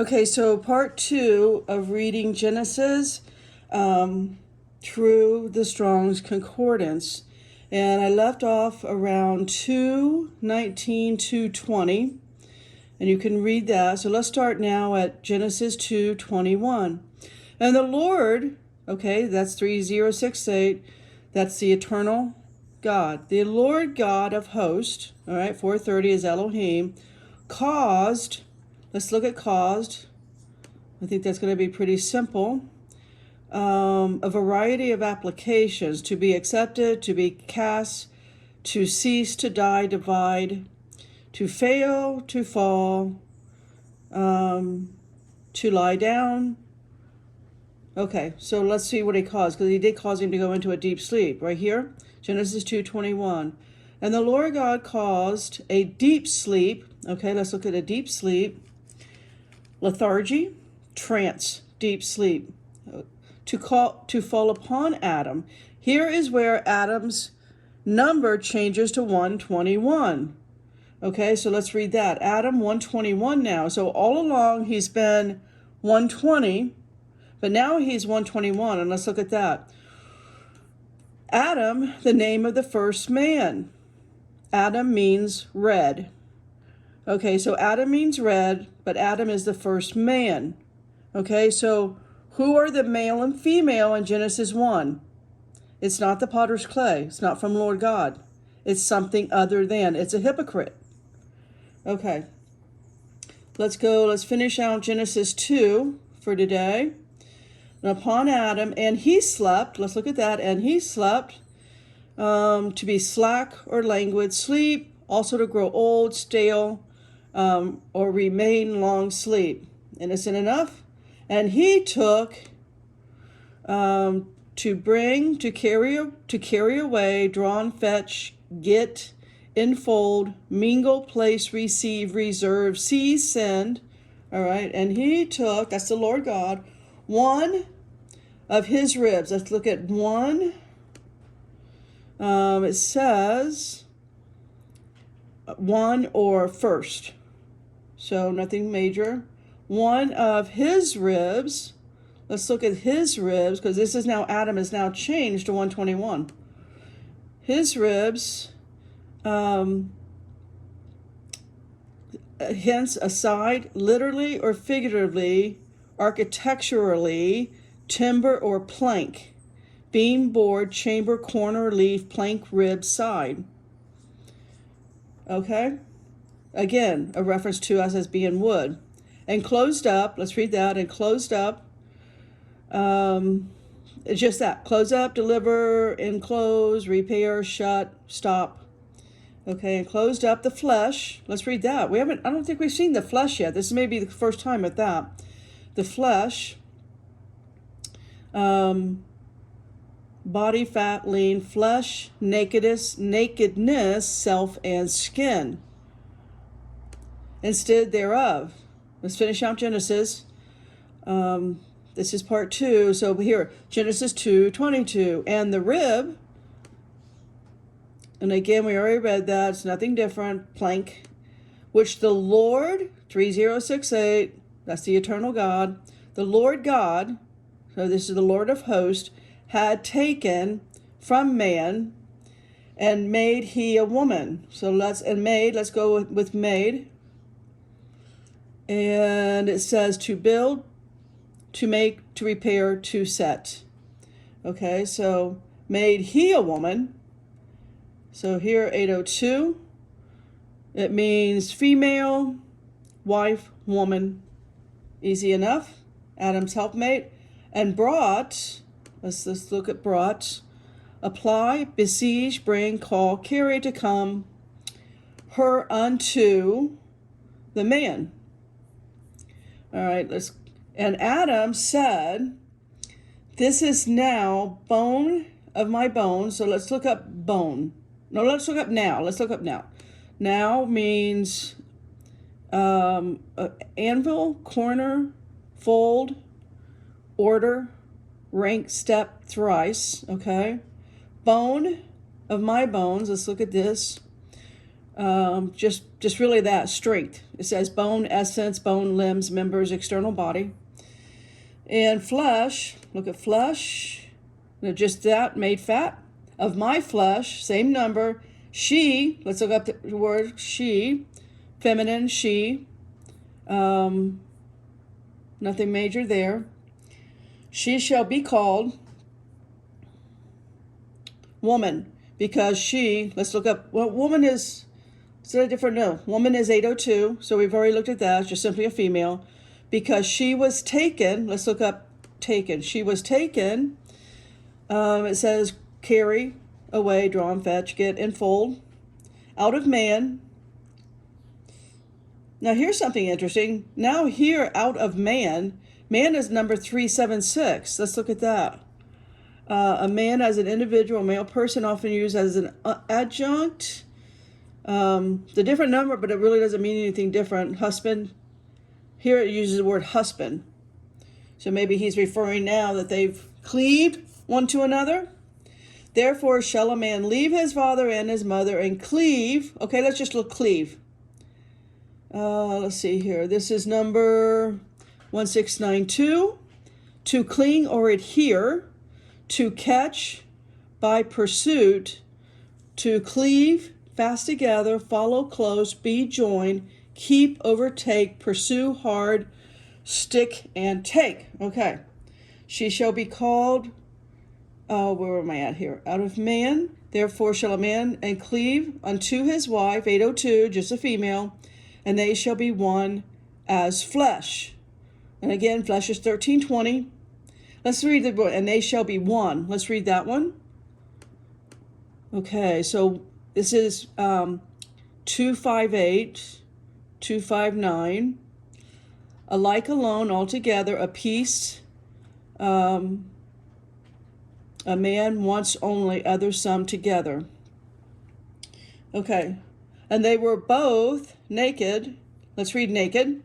Okay, so part two of reading Genesis through the Strong's Concordance. And I left off around 2:19 to 20. And you can read that. So let's start now at Genesis 2:21. And the Lord, okay, that's 3068. That's the eternal God. The Lord God of hosts, all right, 430 is Elohim, caused, let's look at caused. I think that's going to be pretty simple. A variety of applications: to be accepted, to be cast, to cease, to die, divide, to fail, to fall, to lie down. Okay, so let's see what he caused, because he did cause him to go into a deep sleep. Right here, Genesis 2:21. And the Lord God caused a deep sleep. Okay, let's look at a deep sleep. Lethargy, trance, deep sleep, to fall upon Adam. Here is where Adam's number changes to 121. Okay, so let's read that. Adam 121 now. So all along he's been 120, but now he's 121, and let's look at that. Adam, the name of the first man. Adam means red. Okay, so Adam means red, but Adam is the first man. Okay, so who are the male and female in Genesis 1? It's not the potter's clay. It's not from Lord God. It's something other than. It's a hypocrite. Okay, let's finish out Genesis 2 for today. And upon Adam, and he slept, let's look at that, and he slept, to be slack or languid, sleep, also to grow old, stale, or remain long sleep. Innocent enough? And he took to carry away, drawn, fetch, get, enfold, mingle, place, receive, reserve, seize, send. All right, and he took, that's the Lord God, one of his ribs. Let's look at one. It says one or first, so nothing major. One of his ribs. Let's look at his ribs, because this is now, Adam is now changed to 121. His ribs, hence aside, literally or figuratively, architecturally, timber or plank, beam, board, chamber, corner, leaf, plank, rib, side. Okay? Again, a reference to us as being wood. And closed up, let's read that, and closed up, it's just that, close up, deliver, enclose, repair, shut, stop. Okay, and closed up the flesh. Let's read that. I don't think we've seen the flesh yet. This may be the first time at that. The flesh, body, fat, lean, flesh, nakedness, self, and skin. Instead thereof. Let's finish out Genesis. This is part 2. So here, Genesis 2:22. And the rib, and again, we already read that. It's nothing different. Plank, which the Lord, 3068, that's the eternal God, the Lord God, so this is the Lord of hosts, had taken from man and made he a woman. So let's go with made. And it says to build, to make, to repair, to set. Okay, so made he a woman. So here, 802, it means female, wife, woman. Easy enough. Adam's helpmate. And brought, let's look at brought. Apply, besiege, bring, call, carry, to come, her unto the man. All right, and Adam said, this is now bone of my bones. So let's look up bone. No, let's look up now. Now means anvil, corner, fold, order, rank, step, thrice. Okay. Bone of my bones. Let's look at this. Just really that, strength. It says bone, essence, bone, limbs, members, external body. And flesh, look at flesh, just that, made fat. Of my flesh, same number, she, let's look up the word she, feminine, she, nothing major there. She shall be called woman, because she, let's look up, well, woman is that a different, no, woman is 802, so we've already looked at that, it's just simply a female. Because she was taken, let's look up taken. She was taken, it says carry, away, draw and fetch, get, enfold, out of man. Now here's something interesting. Now here, out of man, man is number 376. Let's look at that. A man as an individual, male person, often used as an adjunct. It's a different number, but it really doesn't mean anything different. Husband. Here it uses the word husband. So maybe he's referring now that they've cleaved one to another. Therefore shall a man leave his father and his mother and cleave. Okay, let's just look cleave. Let's see here. This is number 1692. To cling or adhere. To catch by pursuit. To cleave, fast together, follow close, be joined, keep, overtake, pursue hard, stick, and take. Okay. She shall be called, where am I at here? Out of man. Therefore shall a man and cleave unto his wife, 802, just a female, and they shall be one as flesh. And again, flesh is 1320. Let's read the word, and they shall be one. Let's read that one. Okay, so this is 258. 259, alike alone, altogether, a piece, a man once only, others some together. Okay, and they were both naked. Let's read naked.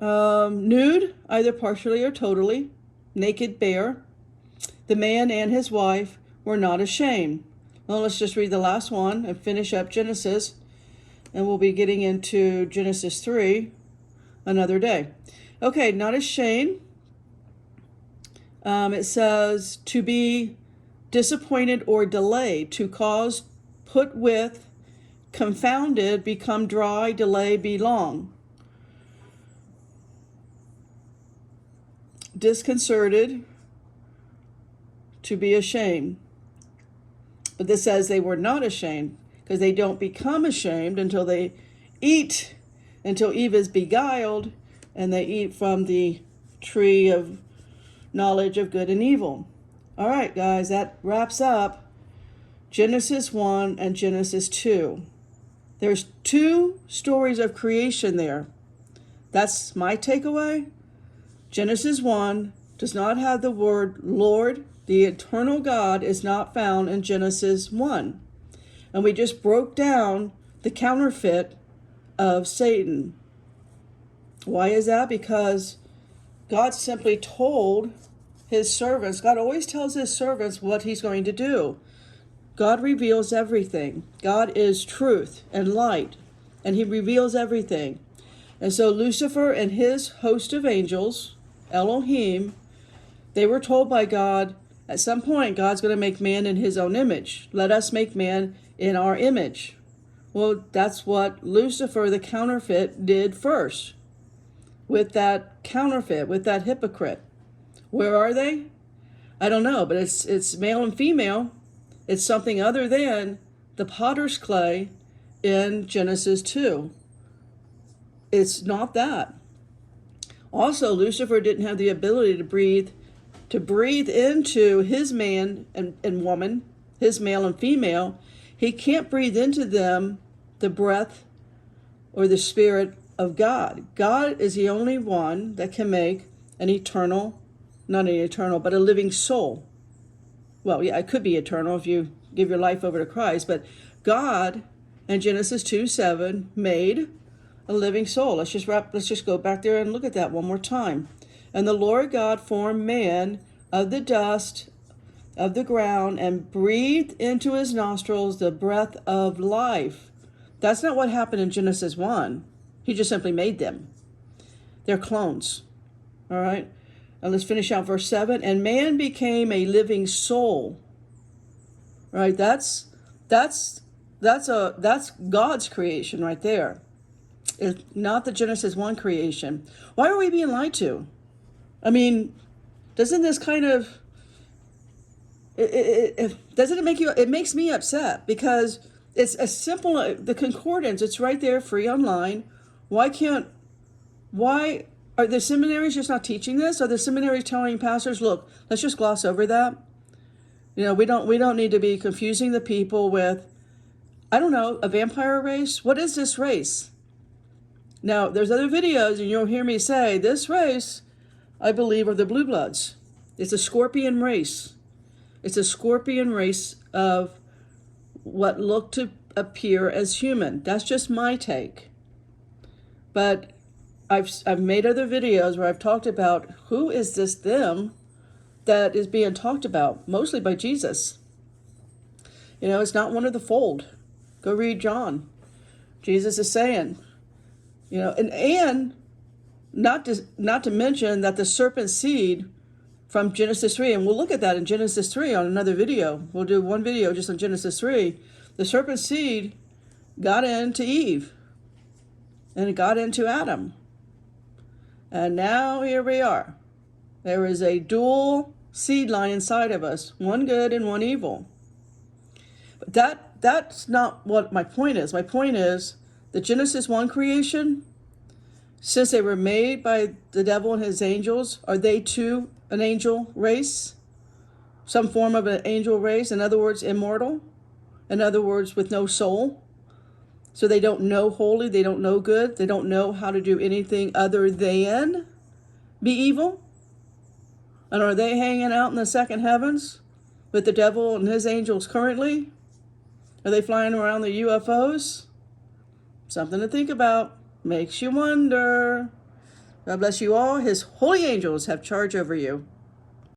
Nude, either partially or totally, naked, bare. The man and his wife were not ashamed. Well, let's just read the last one and finish up Genesis. And we'll be getting into Genesis 3 another day. Okay, not ashamed. It says to be disappointed or delayed, to cause, put with, confounded, become dry, delay, be long. Disconcerted, to be ashamed. But this says they were not ashamed, because they don't become ashamed until they eat, until Eve is beguiled, and they eat from the tree of knowledge of good and evil. All right, guys, that wraps up Genesis 1 and Genesis 2. There's 2 stories of creation there. That's my takeaway. Genesis 1 does not have the word Lord. The eternal God is not found in Genesis 1. And we just broke down the counterfeit of Satan. Why is that? Because God simply told his servants, God always tells his servants what he's going to do. God reveals everything. God is truth and light, and he reveals everything. And so Lucifer and his host of angels, Elohim, they were told by God, at some point, God's going to make man in his own image. Let us make man in our image. Well, that's what Lucifer, the counterfeit, did first. With that counterfeit, with that hypocrite. Where are they? I don't know, but it's male and female. It's something other than the potter's clay in Genesis 2. It's not that. Also, Lucifer didn't have the ability to breathe into his man and woman, his male and female. He can't breathe into them the breath or the spirit of God. God is the only one that can make an eternal, not an eternal, but a living soul. Well, yeah, it could be eternal if you give your life over to Christ, but God in Genesis 2:7 made a living soul. Let's just go back there and look at that one more time. And the Lord God formed man of the dust of the ground and breathed into his nostrils the breath of life. That's not what happened in Genesis 1. He just simply made them. They're clones. All right. Now let's finish out verse 7. And man became a living soul. All right. That's God's creation right there. It's not the Genesis 1 creation. Why are we being lied to? I mean, doesn't this kind of doesn't it make you? It makes me upset because it's a simple the concordance. It's right there, free online. Why are the seminaries just not teaching this? Are the seminaries telling pastors, look, let's just gloss over that? You know, we don't need to be confusing the people with, I don't know, a vampire race. What is this race? Now, there's other videos, and you'll hear me say this race, I believe, are the blue bloods. It's a scorpion race. It's a scorpion race of what look to appear as human. That's just my take. But I've made other videos where I've talked about who is this them that is being talked about, mostly by Jesus. You know, it's not one of the fold. Go read John. Jesus is saying, you know, and not to mention that the serpent seed from Genesis 3, and we'll look at that in Genesis 3 on another video. We'll do one video just on Genesis 3. The serpent seed got into Eve, and it got into Adam. And now here we are. There is a dual seed line inside of us, one good and one evil. But that's not what my point is. My point is the Genesis 1 creation, since they were made by the devil and his angels, are they too an angel race? Some form of an angel race, in other words, immortal, in other words, with no soul. So they don't know holy, they don't know good, they don't know how to do anything other than be evil. And are they hanging out in the second heavens with the devil and his angels currently? Are they flying around the UFOs? Something to think about. Makes you wonder. God bless you all. His holy angels have charge over you.